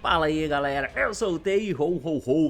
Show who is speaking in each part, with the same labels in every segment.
Speaker 1: Fala aí galera, eu sou o Tei,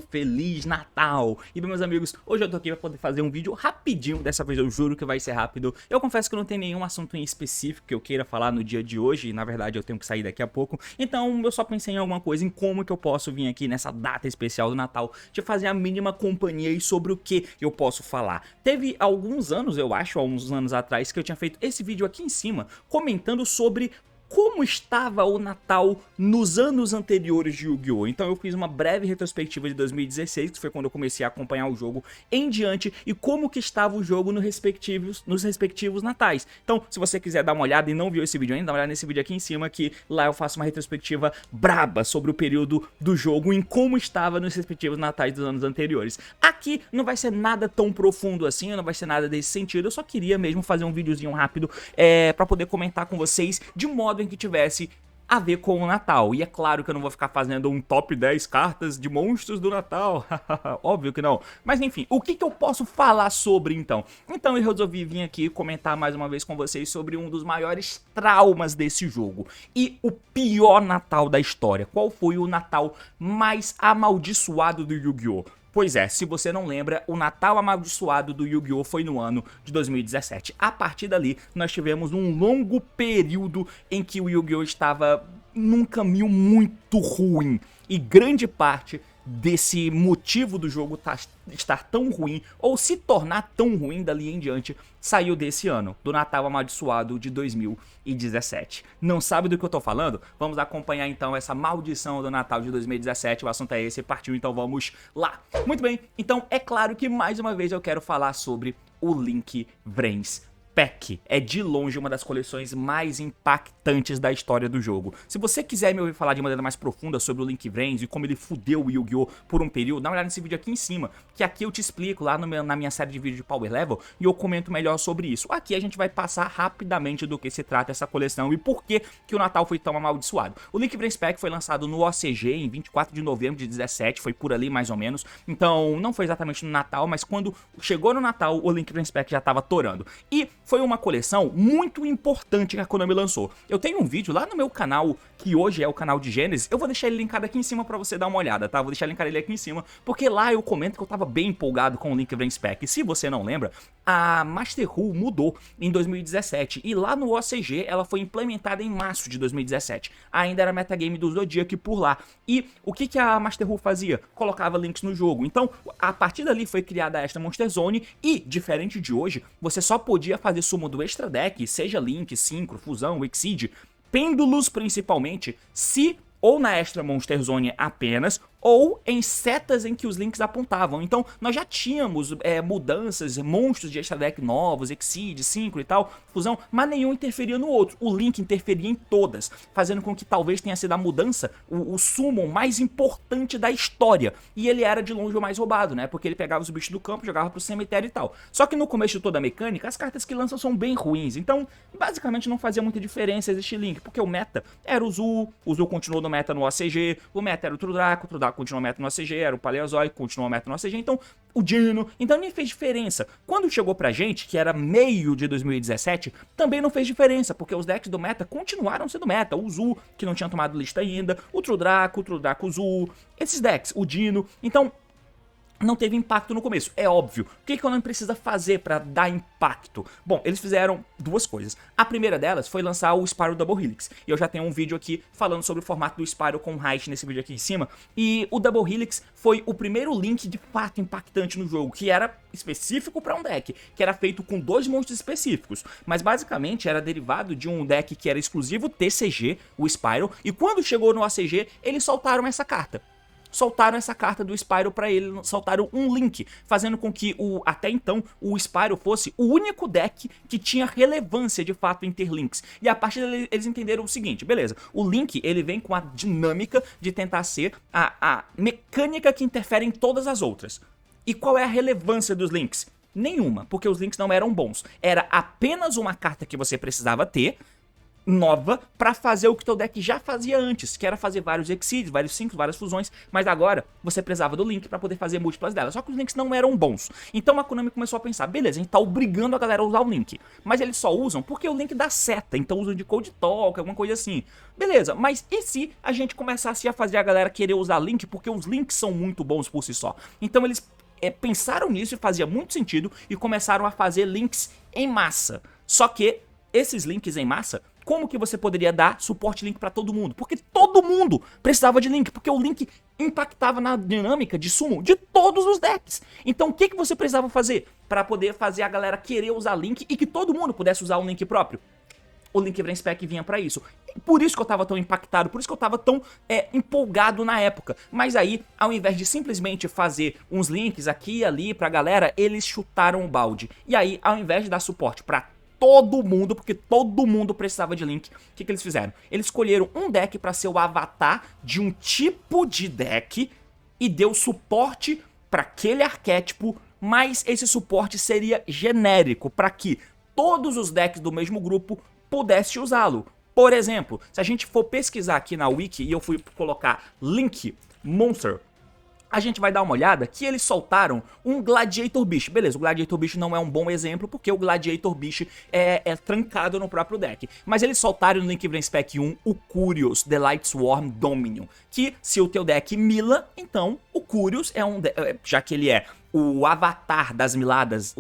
Speaker 1: Feliz Natal! E bem meus amigos, hoje eu tô aqui pra poder fazer um vídeo rapidinho, dessa vez eu juro que vai ser rápido. Eu confesso que não tem nenhum assunto em específico que eu queira falar no dia de hoje, e na verdade eu tenho que sair daqui a pouco. Então eu só pensei em alguma coisa, em como que eu posso vir aqui nessa data especial do Natal, te fazer a mínima companhia e sobre o que eu posso falar. Teve alguns anos, eu acho, alguns anos atrás, que eu tinha feito esse vídeo aqui em cima, comentando sobre como estava o Natal nos anos anteriores de Yu-Gi-Oh! Então eu fiz uma breve retrospectiva de 2016, que foi quando eu comecei a acompanhar o jogo em diante, e como que estava o jogo nos respectivos natais. Então, se você quiser dar uma olhada e não viu esse vídeo ainda, dá uma olhada nesse vídeo aqui em cima, que lá eu faço uma retrospectiva braba sobre o período do jogo, em como estava nos respectivos natais dos anos anteriores. Aqui não vai ser nada tão profundo assim, não vai ser nada desse sentido, eu só queria mesmo fazer um videozinho rápido pra poder comentar com vocês de modo em que tivesse a ver com o Natal. E é claro que eu não vou ficar fazendo um top 10 cartas de monstros do Natal, óbvio que não. Mas enfim, o que eu posso falar sobre então? Então eu resolvi vir aqui comentar mais uma vez com vocês sobre um dos maiores traumas desse jogo e o pior Natal da história. Qual foi o Natal mais amaldiçoado do Yu-Gi-Oh! Pois é, se você não lembra, o Natal amaldiçoado do Yu-Gi-Oh! Foi no ano de 2017. A partir dali, nós tivemos um longo período em que o Yu-Gi-Oh! Estava num caminho muito ruim. E grande parte desse motivo do jogo estar tão ruim, ou se tornar tão ruim dali em diante, saiu desse ano, do Natal amaldiçoado de 2017. Não sabe do que eu tô falando? Vamos acompanhar então essa maldição do Natal de 2017, o assunto é esse, partiu, então vamos lá. Muito bem, então é claro que mais uma vez eu quero falar sobre o Link Vrains Pack. É de longe uma das coleções mais impactantes da história do jogo. Se você quiser me ouvir falar de maneira mais profunda sobre o Link Vrains e como ele fudeu o Yu-Gi-Oh! Por um período, dá uma olhada nesse vídeo aqui em cima, que aqui eu te explico lá na minha série de vídeos de Power Level e eu comento melhor sobre isso. Aqui a gente vai passar rapidamente do que se trata essa coleção e por que o Natal foi tão amaldiçoado. O Link Vrains Pack foi lançado no OCG em 24 de novembro de 2017, foi por ali mais ou menos, então não foi exatamente no Natal, mas quando chegou no Natal o Link Vrains Pack já estava torando. E foi uma coleção muito importante que a Konami lançou. Eu tenho um vídeo lá no meu canal, que hoje é o canal de Gênesis, eu vou deixar ele linkado aqui em cima pra você dar uma olhada, tá? Vou deixar linkado ele aqui em cima, porque lá eu comento que eu tava bem empolgado com o Link Vrains Pack. E se você não lembra, a Master Rule mudou em 2017, e lá no OCG ela foi implementada em março de 2017. Ainda era metagame do Zodiac por lá. E o que a Master Rule fazia? Colocava links no jogo. Então, a partir dali foi criada esta Monster Zone, e, diferente de hoje, você só podia fazer summon do Extra Deck, seja Link, Synchro, Fusão, Exceed, Pêndulos principalmente, se ou na Extra Monster Zone apenas, ou em setas em que os links apontavam. Então nós já tínhamos mudanças, monstros de Extra Deck novos, Exceed, Synchro e tal, Fusão, mas nenhum interferia no outro. O Link interferia em todas, fazendo com que talvez tenha sido a mudança, o summon mais importante da história. E ele era de longe o mais roubado, né? Porque ele pegava os bichos do campo, jogava pro cemitério e tal. Só que no começo de toda a mecânica, as cartas que lançam são bem ruins. Então, basicamente não fazia muita diferença existir Link, porque o meta era o Zul continuou no meta no OCG, o meta era o True Draco continuou meta no OCG, era o Paleozoic, continuou meta no OCG, então o Dino, então nem fez diferença. Quando chegou pra gente, que era meio de 2017, também não fez diferença, porque os decks do meta continuaram sendo meta, o Zul, que não tinha tomado lista ainda, o True Draco Zul, esses decks, o Dino, então não teve impacto no começo, é óbvio. O que a Konami precisa fazer pra dar impacto? Bom, eles fizeram duas coisas. A primeira delas foi lançar o Spyro Double Helix. E eu já tenho um vídeo aqui falando sobre o formato do Spyro com Height nesse vídeo aqui em cima. E o Double Helix foi o primeiro Link de fato impactante no jogo, que era específico pra um deck, que era feito com dois monstros específicos. Mas basicamente era derivado de um deck que era exclusivo TCG, o Spyro. E quando chegou no ACG, eles soltaram essa carta. Soltaram essa carta do Spyro pra ele, soltaram um Link, fazendo com que até então o Spyro fosse o único deck que tinha relevância de fato em ter Links. E a partir dele eles entenderam o seguinte, beleza, o Link ele vem com a dinâmica de tentar ser a mecânica que interfere em todas as outras. E qual é a relevância dos Links? Nenhuma, porque os Links não eram bons. Era apenas uma carta que você precisava ter, nova pra fazer o que teu deck já fazia antes, que era fazer vários Exceeds, vários Synchros, várias fusões, mas agora você precisava do Link pra poder fazer múltiplas delas, só que os links não eram bons. Então a Konami começou a pensar, beleza, a gente tá obrigando a galera a usar o Link, mas eles só usam porque o Link dá seta, então usam de Code Talk, alguma coisa assim. Beleza, mas e se a gente começasse a fazer a galera querer usar Link porque os links são muito bons por si só? Então eles pensaram nisso e fazia muito sentido e começaram a fazer links em massa. Só que esses links em massa, como que você poderia dar suporte link pra todo mundo? Porque todo mundo precisava de link, porque o link impactava na dinâmica de sumo de todos os decks. Então o que você precisava fazer para poder fazer a galera querer usar link e que todo mundo pudesse usar um link próprio? O Link Brain Spec vinha pra isso. Por isso que eu tava tão impactado, por isso que eu tava tão empolgado na época. Mas aí, ao invés de simplesmente fazer uns links aqui e ali pra galera, eles chutaram o balde. E aí, ao invés de dar suporte pra todo mundo, porque todo mundo precisava de link, o que eles fizeram? Eles escolheram um deck pra ser o avatar de um tipo de deck e deu suporte pra aquele arquétipo, mas esse suporte seria genérico, pra que todos os decks do mesmo grupo pudesse usá-lo. Por exemplo, se a gente for pesquisar aqui na wiki e eu fui colocar Link Monster, a gente vai dar uma olhada que eles soltaram um Gladiator Beast. Beleza, o Gladiator Beast não é um bom exemplo, porque o Gladiator Beast é trancado no próprio deck. Mas eles soltaram no Link Brain Spec 1 o Curious, The Light Swarm Dominion. Que se o teu deck mila, então o Curious é já que ele é o avatar das miladas,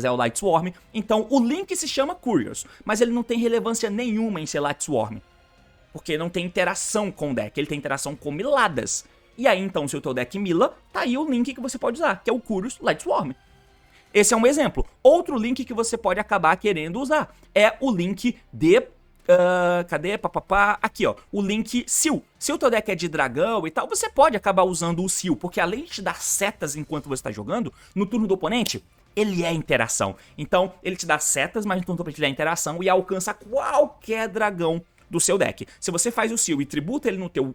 Speaker 1: é o Light Swarm, então o Link se chama Curious, mas ele não tem relevância nenhuma em ser Light Swarm. Porque não tem interação com o deck, ele tem interação com miladas. E aí, então, se o teu deck mila, tá aí o link que você pode usar, que é o Curious Light Swarm. Esse é um exemplo. Outro link que você pode acabar querendo usar é o link de... cadê? Aqui, ó. O link Seal. Se o teu deck é de dragão e tal, você pode acabar usando o Seal, porque além de te dar setas enquanto você tá jogando, no turno do oponente, ele é interação. Então, ele te dá setas, mas no turno do oponente ele é interação e alcança qualquer dragão do seu deck. Se você faz o Seal e tributa ele no teu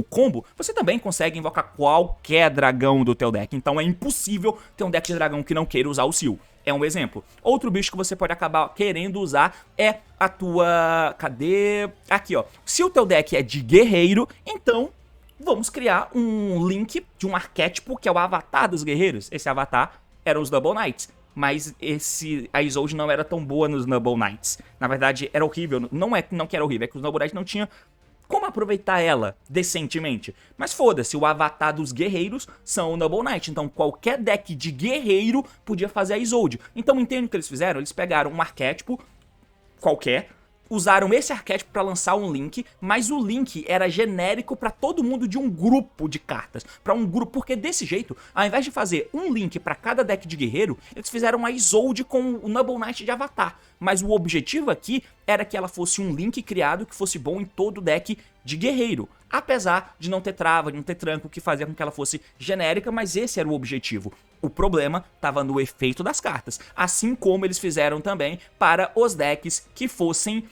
Speaker 1: combo, você também consegue invocar qualquer dragão do teu deck. Então é impossível ter um deck de dragão que não queira usar o Seal. É um exemplo. Outro bicho que você pode acabar querendo usar é a tua... Cadê? Aqui, ó. Se o teu deck é de guerreiro, então vamos criar um link de um arquétipo que é o avatar dos guerreiros. Esse avatar eram os Double Knights. Mas a Isolde não era tão boa nos Noble Knights. Na verdade, era horrível. Não que era horrível, é que os Noble Knights não tinha como aproveitar ela decentemente. Mas foda-se, o avatar dos guerreiros são o Noble Knight. Então qualquer deck de guerreiro podia fazer a Isolde. Então entende o que eles fizeram? Eles pegaram um arquétipo qualquer, usaram esse arquétipo para lançar um link, mas o link era genérico para todo mundo de um grupo de cartas, para um grupo, porque desse jeito, ao invés de fazer um link para cada deck de guerreiro, eles fizeram a Isolde com o Noble Knight de avatar, mas o objetivo aqui era que ela fosse um link criado que fosse bom em todo deck de guerreiro, apesar de não ter trava, de não ter tranco, que fazia com que ela fosse genérica, mas esse era o objetivo. O problema estava no efeito das cartas, assim como eles fizeram também para os decks que fossem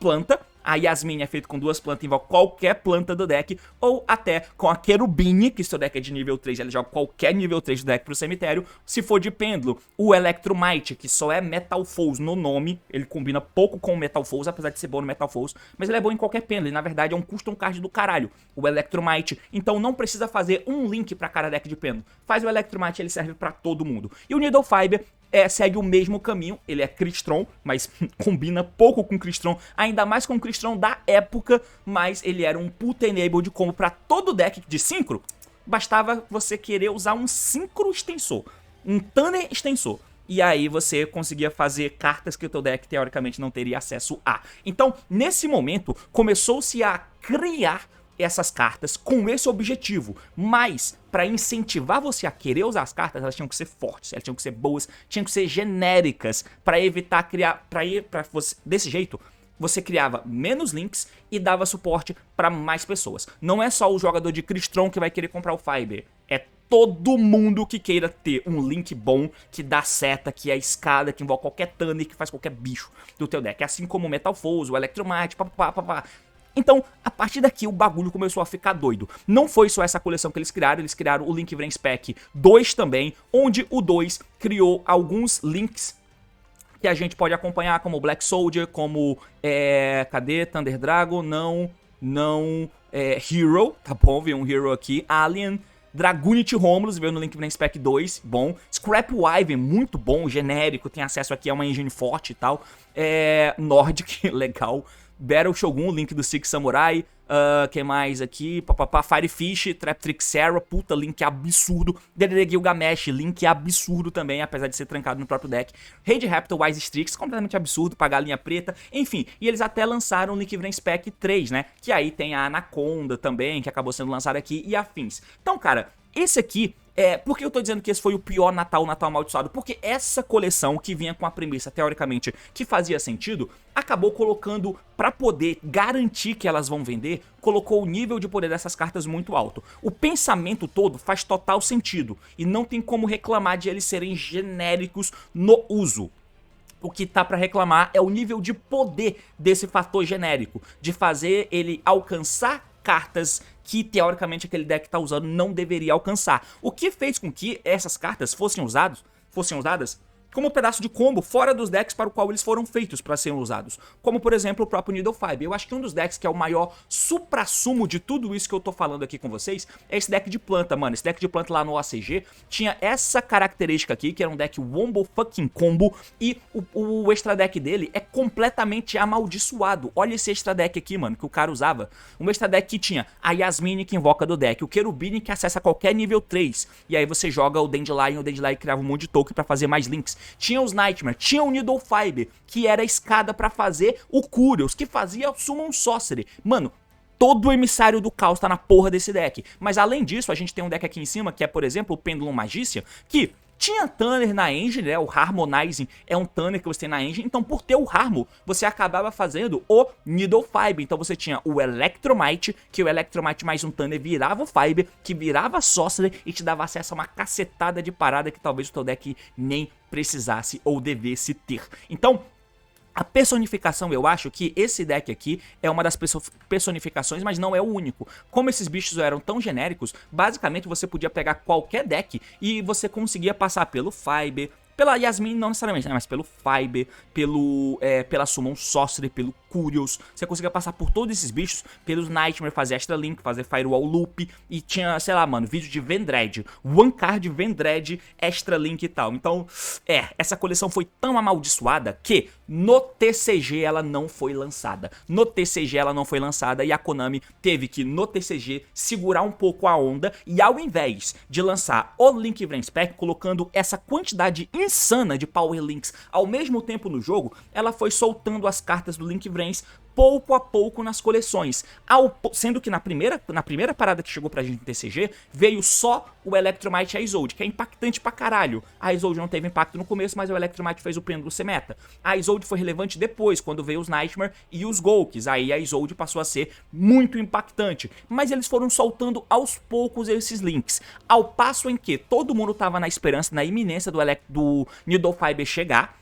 Speaker 1: planta. A Yasmin é feito com 2 plantas, invoca qualquer planta do deck, ou até com a Querubine, que seu deck é de nível 3, ela joga qualquer nível 3 do deck pro cemitério. Se for de pêndulo, o Electromite, que só é Metal Foes no nome, ele combina pouco com o Metal Foes, apesar de ser bom no Metal Foes, mas ele é bom em qualquer pêndulo, e na verdade é um custom card do caralho, o Electromite. Então não precisa fazer um link pra cada deck de pêndulo, faz o Electromite, ele serve pra todo mundo. E o Needle Fiber segue o mesmo caminho, ele é Crystron, mas combina pouco com Crystron, ainda mais com o Crystron da época, mas ele era um puta enable de combo pra todo deck de Synchro. Bastava você querer usar um Synchro extensor, um Tanner extensor, e aí você conseguia fazer cartas que o teu deck teoricamente não teria acesso a. Então, nesse momento, começou-se a criar essas cartas com esse objetivo, mas para incentivar você a querer usar as cartas, elas tinham que ser fortes, elas tinham que ser boas, tinham que ser genéricas, para evitar criar, desse jeito você criava menos links e dava suporte para mais pessoas. Não é só o jogador de Crystron que vai querer comprar o Fiber, é todo mundo que queira ter um link bom, que dá seta, que é escada, que envolve qualquer Tanner, que faz qualquer bicho do teu deck, assim como o Metal Foes, o Electromite, papapá. Então, a partir daqui o bagulho começou a ficar doido. Não foi só essa coleção que eles criaram o Link Brain Spec 2 também, onde o 2 criou alguns links que a gente pode acompanhar, como Black Soldier, como, cadê? Thunder Dragon, Hero, tá bom? Veio um Hero aqui, Alien, Dragunity Romulus, veio no Link Brain Spec 2, bom. Scrap Wyvern, muito bom, genérico, tem acesso aqui a uma engine forte e tal. Nordic, legal. Battle Shogun, Link do Six Samurai. Que mais aqui? Firefish, Traptrix Sarah, puta, Link absurdo. Dedede Gilgamesh, Link absurdo também, apesar de ser trancado no próprio deck. Raid Raptor, Wise Strix, completamente absurdo, pagar a linha preta. Enfim, e eles até lançaram o Link Brain Spec 3, né? Que aí tem a Anaconda também, que acabou sendo lançada aqui, e afins. Então, cara, esse aqui... por que eu tô dizendo que esse foi o pior Natal amaldiçoado? Porque essa coleção que vinha com a premissa, teoricamente, que fazia sentido, acabou colocando, pra poder garantir que elas vão vender, colocou o nível de poder dessas cartas muito alto. O pensamento todo faz total sentido, e não tem como reclamar de eles serem genéricos no uso. O que tá pra reclamar é o nível de poder desse fator genérico, de fazer ele alcançar cartas que teoricamente aquele deck tá usando não deveria alcançar. O que fez com que essas cartas fossem usadas como um pedaço de combo fora dos decks para o qual eles foram feitos para serem usados. Como, por exemplo, o próprio Needle Fiber. Eu acho que um dos decks que é o maior suprassumo de tudo isso que eu tô falando aqui com vocês é esse deck de planta, mano. Esse deck de planta lá no OCG tinha essa característica aqui, que era um deck Wombo fucking Combo, e o extra deck dele é completamente amaldiçoado. Olha esse extra deck aqui, mano, que o cara usava. Um extra deck que tinha a Yasmine que invoca do deck, o Cherubine que acessa qualquer nível 3, e aí você joga o Dandelion criava um monte de token pra fazer mais links. Tinha os Nightmare, tinha o Needle Fiber, que era a escada pra fazer o Curious, que fazia o Summon Sorcery. Mano, todo o emissário do caos tá na porra desse deck. Mas além disso, a gente tem um deck aqui em cima, que é, por exemplo, o Pendulum Magician, que tinha Tanner na engine, né? O Harmonizing é um Tanner que você tem na engine. Então, por ter o Harmo, você acabava fazendo o Needle Fiber. Então, você tinha o Electromite, que o Electromite mais um Tanner virava o Fiber, que virava Sorcerer e te dava acesso a uma cacetada de parada que talvez o teu deck nem precisasse ou devesse ter. Então, a personificação, eu acho que esse deck aqui é uma das personificações, mas não é o único. Como esses bichos eram tão genéricos, basicamente você podia pegar qualquer deck e você conseguia passar pelo Fiber, pela Yasmine não necessariamente, né, mas pelo Fiber, pela Summon Sorcery, pelo Curious. Você conseguia passar por todos esses bichos, pelos Nightmare, fazer Extra Link, fazer Firewall Loop. E tinha, sei lá, mano, vídeo de Vendread, One Card Vendread, Extra Link e tal. Então, essa coleção foi tão amaldiçoada que no TCG ela não foi lançada. No TCG ela não foi lançada e a Konami teve que, no TCG, segurar um pouco a onda. E ao invés de lançar o Link Brain Spec, colocando essa quantidade insana de Power Links ao mesmo tempo no jogo, ela foi soltando as cartas do Link Brains pouco a pouco nas coleções, sendo que na primeira parada que chegou pra gente no TCG, veio só o Electromite e a Isolde, que é impactante pra caralho. A Isolde não teve impacto no começo, mas o Electromite fez o pêndulo ser meta. A Isolde foi relevante depois, quando veio os Nightmare e os Golks, aí a Isolde passou a ser muito impactante, mas eles foram soltando aos poucos esses links, ao passo em que todo mundo tava na esperança, na iminência do Needle Fiber chegar.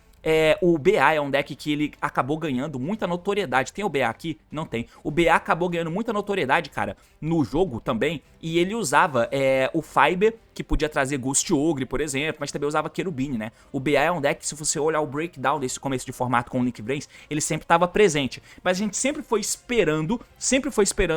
Speaker 1: O BA é um deck que ele acabou ganhando muita notoriedade. Tem o BA aqui? Não tem. O BA acabou ganhando muita notoriedade, cara, no jogo também. E ele usava o Fiber, que podia trazer Ghost Ogre, por exemplo, mas também usava Cherubine, né? O BA é um deck que, se você olhar o breakdown desse começo de formato com o Link Brains, ele sempre estava presente. Mas a gente sempre foi esperando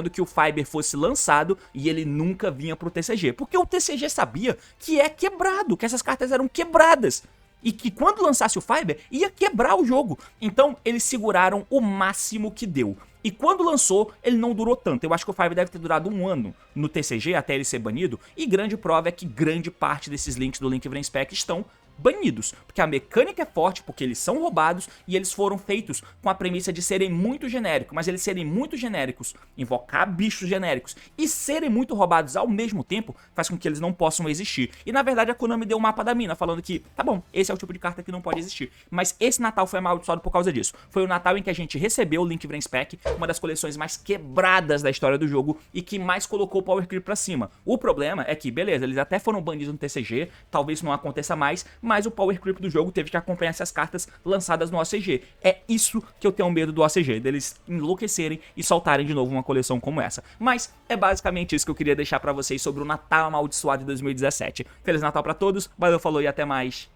Speaker 1: que o Fiber fosse lançado e ele nunca vinha pro TCG. Porque o TCG sabia que é quebrado, que essas cartas eram quebradas. E que quando lançasse o Fiber, ia quebrar o jogo. Então, eles seguraram o máximo que deu. E quando lançou, ele não durou tanto. Eu acho que o Fiber deve ter durado 1 ano no TCG, até ele ser banido. E grande prova é que grande parte desses links do Link Brain Spec estão banidos, porque a mecânica é forte, porque eles são roubados e eles foram feitos com a premissa de serem muito genéricos, mas eles serem muito genéricos, invocar bichos genéricos e serem muito roubados ao mesmo tempo, faz com que eles não possam existir. E na verdade a Konami deu o mapa da mina, falando que, tá bom, esse é o tipo de carta que não pode existir, mas esse Natal foi amaldiçoado por causa disso. Foi o Natal em que a gente recebeu o Link Brain Spec, uma das coleções mais quebradas da história do jogo e que mais colocou o Power Creep pra cima. O problema é que, beleza, eles até foram banidos no TCG, talvez não aconteça mais, mas o Power Creep do jogo teve que acompanhar essas cartas lançadas no OCG. É isso que eu tenho medo do OCG, deles enlouquecerem e soltarem de novo uma coleção como essa. Mas é basicamente isso que eu queria deixar pra vocês sobre o Natal amaldiçoado de 2017. Feliz Natal pra todos, valeu, falou e até mais.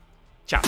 Speaker 1: Tchau.